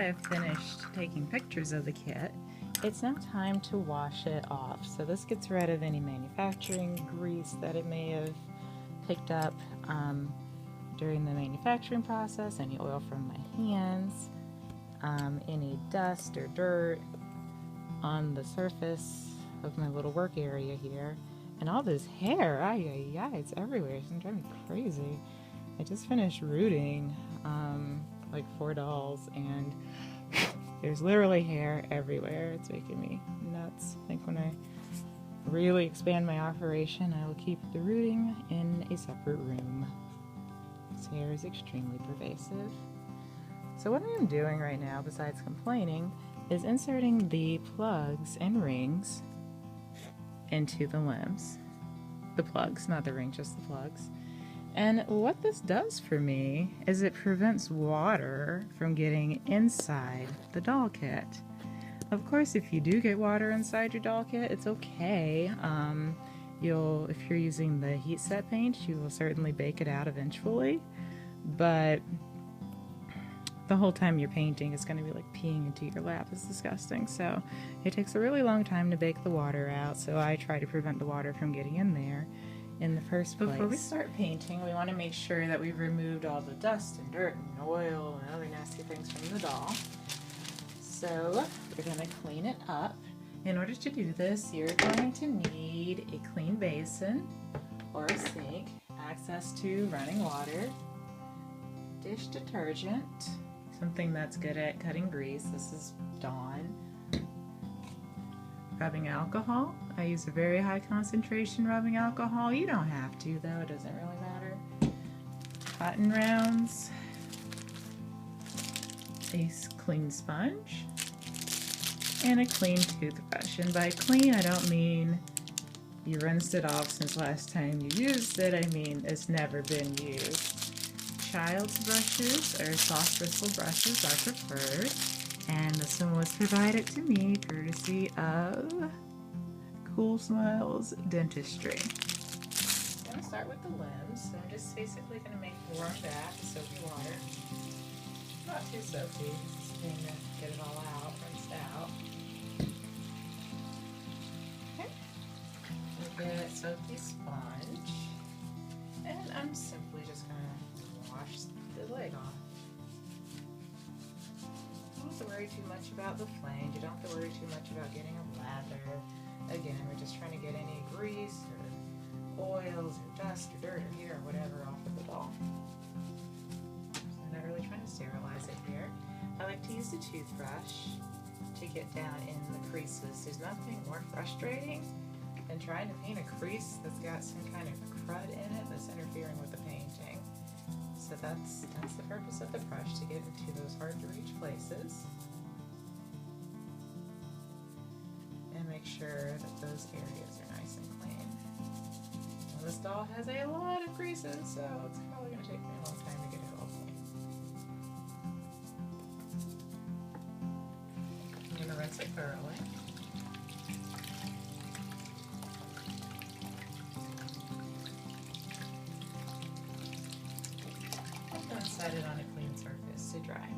I've finished taking pictures of the kit, it's now time to wash it off. So this gets rid of any manufacturing grease that it may have picked up during the manufacturing process, any oil from my hands, any dust or dirt on the surface of my little work area here, and all this hair, it's everywhere. It's driving me crazy. I just finished rooting like 4 dolls, and there's literally hair everywhere. It's making me nuts. I think when I really expand my operation, I will keep the rooting in a separate room. This hair is extremely pervasive. So what I am doing right now, besides complaining, is inserting the plugs and rings into the limbs. The plugs, not the ring, just the plugs. And what this does for me is it prevents water from getting inside the doll kit. Of course, if you do get water inside your doll kit, it's okay. If you're using the heat set paint, you will certainly bake it out eventually. But the whole time you're painting, it's going to be like peeing into your lap. It's disgusting. So it takes a really long time to bake the water out. So I try to prevent the water from getting in there in the first place. Before we start painting, we want to make sure that we've removed all the dust and dirt and oil and other nasty things from the doll. So we're going to clean it up. In order to do this, you're going to need a clean basin or a sink, access to running water, dish detergent, something that's good at cutting grease. This is Dawn. Rubbing alcohol. I use a very high concentration rubbing alcohol. You don't have to though, it doesn't really matter. Cotton rounds. A clean sponge. And a clean toothbrush. And by clean, I don't mean you rinsed it off since last time you used it. I mean it's never been used. Child's brushes or soft bristle brushes are preferred. And this one was provided to me courtesy of Cool Smiles Dentistry. I'm going to start with the limbs. So I'm just basically going to make a warm bath of soapy water. Not too soapy, just going to get it all out, rinsed out. Okay. We'll get a soapy sponge. And I'm simply just going to wash the leg off. You don't have to worry too much about the flange. You don't have to worry too much about getting a lather. Again, we're just trying to get any grease or oils or dust or dirt or hair or whatever off of the doll. So I'm not really trying to sterilize it here. I like to use the toothbrush to get down in the creases. There's nothing more frustrating than trying to paint a crease that's got some kind of crud in it that's interfering with the painting. So that's the purpose of the brush, to get into those hard to reach places and make sure that those areas are nice and clean. Now, this doll has a lot of creases, so it's probably going to take me a long time to get it all clean. I'm going to rinse it thoroughly. And set it on a clean surface to dry.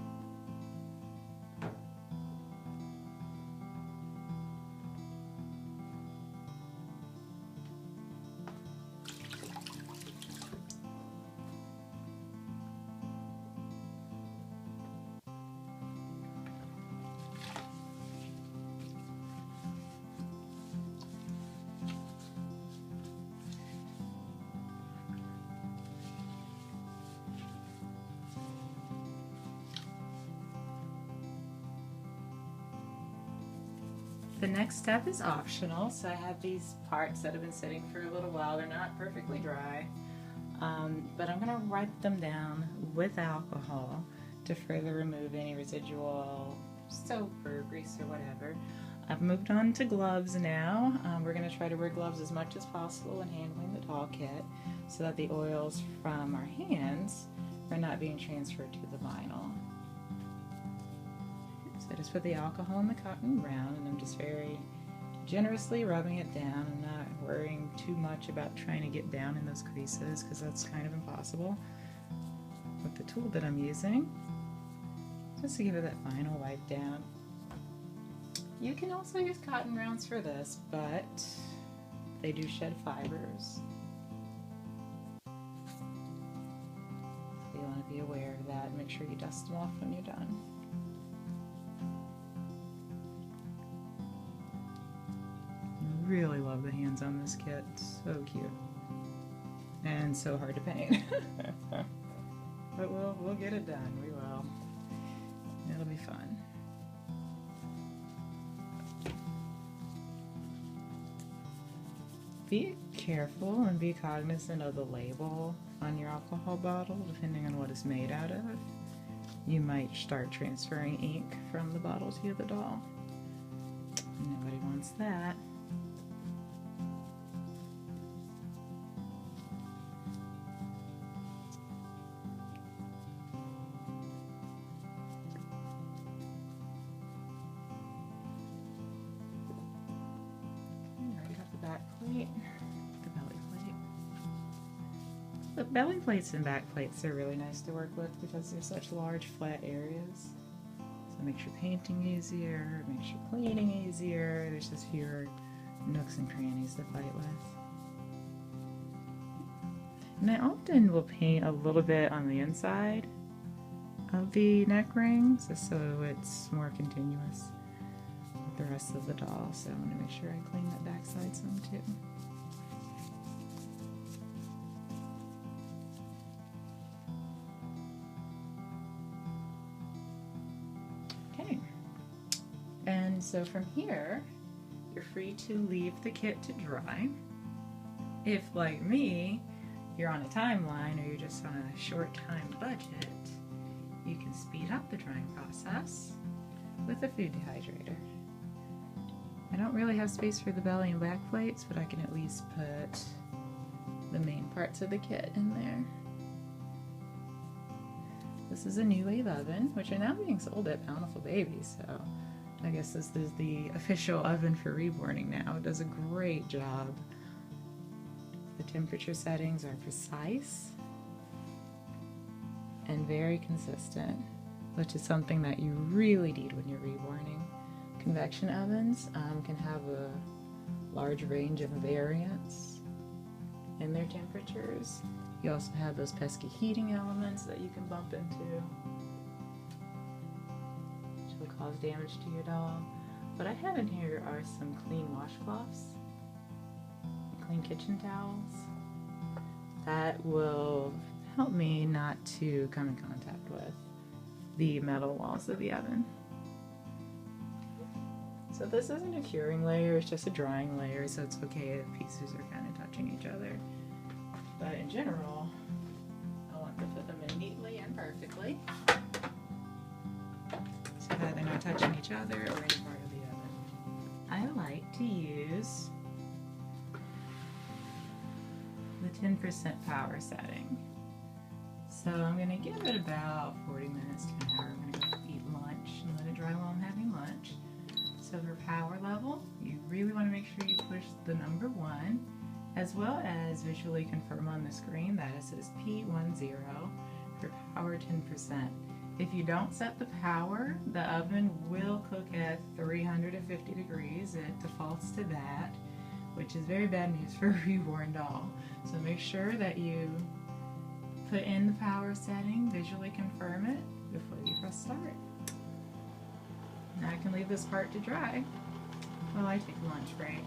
The next step is optional, so I have these parts that have been sitting for a little while. They're not perfectly dry, but I'm going to wipe them down with alcohol to further remove any residual soap or grease or whatever. I've moved on to gloves now. We're going to try to wear gloves as much as possible when handling the doll kit so that the oils from our hands are not being transferred to the vinyl. So I just put the alcohol in the cotton round, and I'm just very generously rubbing it down and not worrying too much about trying to get down in those creases, because that's kind of impossible with the tool that I'm using. So just to give it that final wipe down. You can also use cotton rounds for this, but they do shed fibers. So you want to be aware of that. Make sure you dust them off when you're done. Really love the hands on this kit. So cute. And so hard to paint. But we'll get it done. We will. It'll be fun. Be careful and be cognizant of the label on your alcohol bottle, depending on what it's made out of. You might start transferring ink from the bottle to the doll. Nobody wants that. Back plate, the belly plate. The belly plates and back plates are really nice to work with because they're such large flat areas. So it makes your painting easier, it makes your cleaning easier, there's just fewer nooks and crannies to fight with. And I often will paint a little bit on the inside of the neck rings just so it's more continuous the rest of the doll, so I want to make sure I clean that back side some too. Okay, and so from here you're free to leave the kit to dry. If, like me, you're on a timeline or you're just on a short time budget, you can speed up the drying process with a food dehydrator. I don't really have space for the belly and back plates, but I can at least put the main parts of the kit in there. This is a new wave oven, which are now being sold at Bountiful Baby, so I guess this is the official oven for Reborning now. It does a great job. The temperature settings are precise and very consistent, which is something that you really need when you're reborning. Convection ovens can have a large range of variance in their temperatures. You also have those pesky heating elements that you can bump into, which will cause damage to your doll. What I have in here are some clean washcloths, clean kitchen towels that will help me not to come in contact with the metal walls of the oven. So this isn't a curing layer, it's just a drying layer, so it's okay if pieces are kind of touching each other. But in general, I want to put them in neatly and perfectly so that they're not touching each other or any part of the oven. I like to use the 10% power setting. So I'm going to give it about 40 minutes to an hour. I'm going to go eat lunch and let it dry while I'm having lunch. So for power level, you really want to make sure you push the number 1, as well as visually confirm on the screen that it says P10 for power 10%. If you don't set the power, the oven will cook at 350 degrees. It defaults to that, which is very bad news for a reborn doll. So make sure that you put in the power setting, visually confirm it before you press start. Now I can leave this part to dry while I take a lunch break.